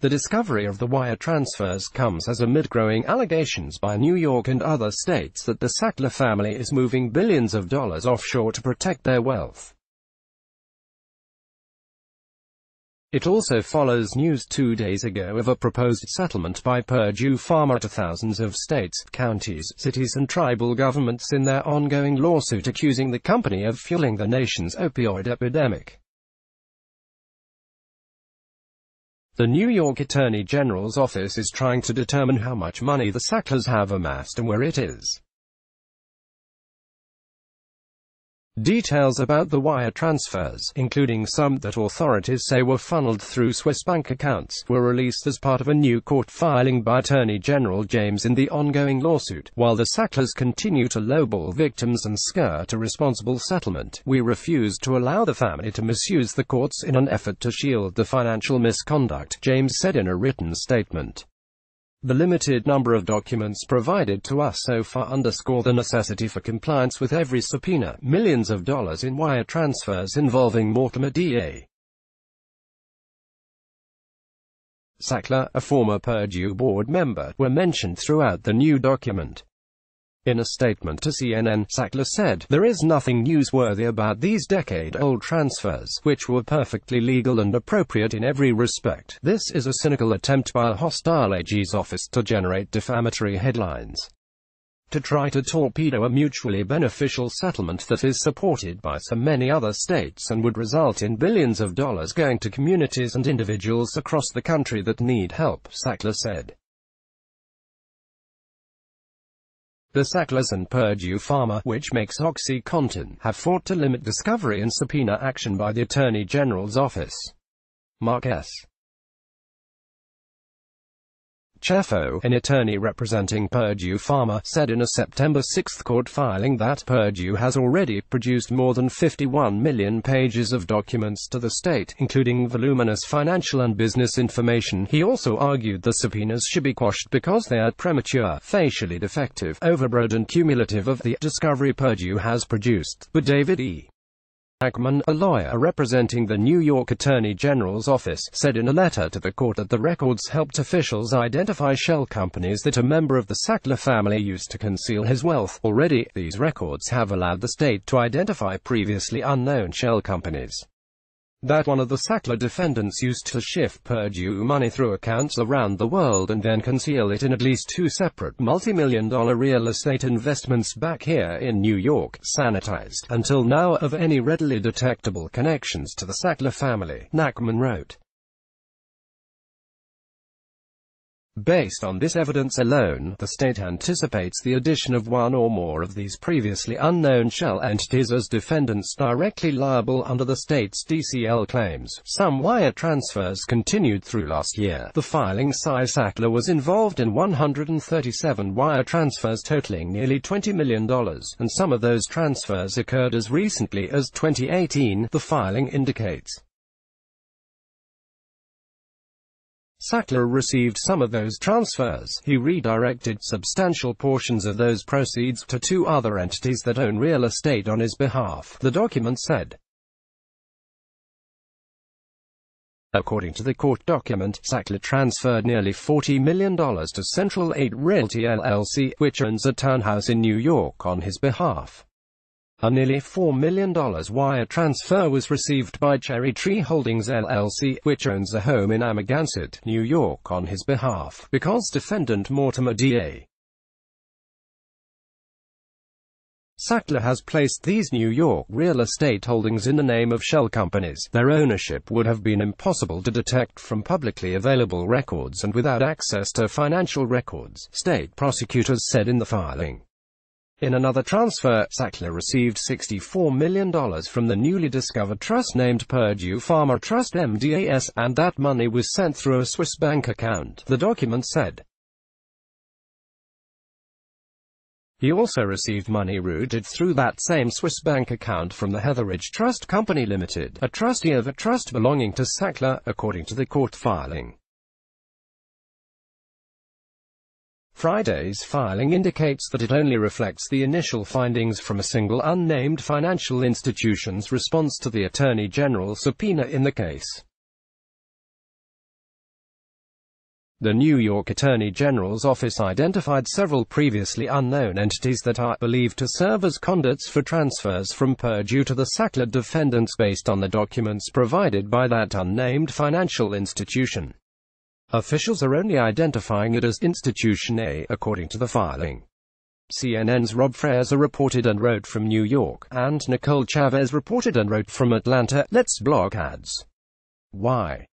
The discovery of the wire transfers comes as amid growing allegations by New York and other states that the Sackler family is moving billions of dollars offshore to protect their wealth. It also follows news 2 days ago of a proposed settlement by Purdue Pharma to thousands of states, counties, cities and tribal governments in their ongoing lawsuit accusing the company of fueling the nation's opioid epidemic. The New York Attorney General's office is trying to determine how much money the Sacklers have amassed and where it is. Details about the wire transfers, including some that authorities say were funneled through Swiss bank accounts, were released as part of a new court filing by Attorney General James in the ongoing lawsuit. While the Sacklers continue to lowball victims and skirt a responsible settlement, we refuse to allow the family to misuse the courts in an effort to shield the financial misconduct, James said in a written statement. The limited number of documents provided to us so far underscore the necessity for compliance with every subpoena. Millions of dollars in wire transfers involving Mortimer D.A. Sackler, a former Purdue board member, were mentioned throughout the new document. In a statement to CNN, Sackler said, "There is nothing newsworthy about these decade-old transfers, which were perfectly legal and appropriate in every respect. This is a cynical attempt by a hostile AG's office to generate defamatory headlines, to try to torpedo a mutually beneficial settlement that is supported by so many other states and would result in billions of dollars going to communities and individuals across the country that need help," Sackler said. The Sacklers and Purdue Pharma, which makes OxyContin, have fought to limit discovery and subpoena action by the Attorney General's office. Mark S. Cheffo, an attorney representing Purdue Pharma, said in a September 6 court filing that Purdue has already produced more than 51 million pages of documents to the state, including voluminous financial and business information. He also argued the subpoenas should be quashed because they are premature, facially defective, overbroad and cumulative of the discovery Purdue has produced. But David E. Ackman, a lawyer representing the New York Attorney General's office, said in a letter to the court that the records helped officials identify shell companies that a member of the Sackler family used to conceal his wealth. Already, these records have allowed the state to identify previously unknown shell companies that one of the Sackler defendants used to shift Purdue money through accounts around the world and then conceal it in at least 2 separate multi-million-dollar real estate investments back here in New York, sanitized, until now, of any readily detectable connections to the Sackler family, Nachman wrote. Based on this evidence alone, the state anticipates the addition of one or more of these previously unknown shell entities as defendants directly liable under the state's DCL claims. Some wire transfers continued through last year. The filing says Sackler was involved in 137 wire transfers totaling nearly $20 million, and some of those transfers occurred as recently as 2018, the filing indicates. Sackler received some of those transfers. He redirected substantial portions of those proceeds to 2 other entities that own real estate on his behalf, the document said. According to the court document, Sackler transferred nearly $40 million to Central 8 Realty LLC, which owns a townhouse in New York, on his behalf. A nearly $4 million wire transfer was received by Cherry Tree Holdings LLC, which owns a home in Amagansett, New York, on his behalf, because defendant Mortimer D.A. Sackler has placed these New York real estate holdings in the name of shell companies. Their ownership would have been impossible to detect from publicly available records and without access to financial records, state prosecutors said in the filing. In another transfer, Sackler received $64 million from the newly discovered trust named Purdue Pharma Trust MDAS, and that money was sent through a Swiss bank account, the document said. He also received money routed through that same Swiss bank account from the Heatheridge Trust Company Limited, a trustee of a trust belonging to Sackler, according to the court filing. Friday's filing indicates that it only reflects the initial findings from a single unnamed financial institution's response to the Attorney General's subpoena in the case. The New York Attorney General's office identified several previously unknown entities that are believed to serve as conduits for transfers from Purdue to the Sackler defendants based on the documents provided by that unnamed financial institution. Officials are only identifying it as Institution A, according to the filing. CNN's Rob Fraser reported and wrote from New York, and Nicole Chavez reported and wrote from Atlanta. Let's block ads. Why?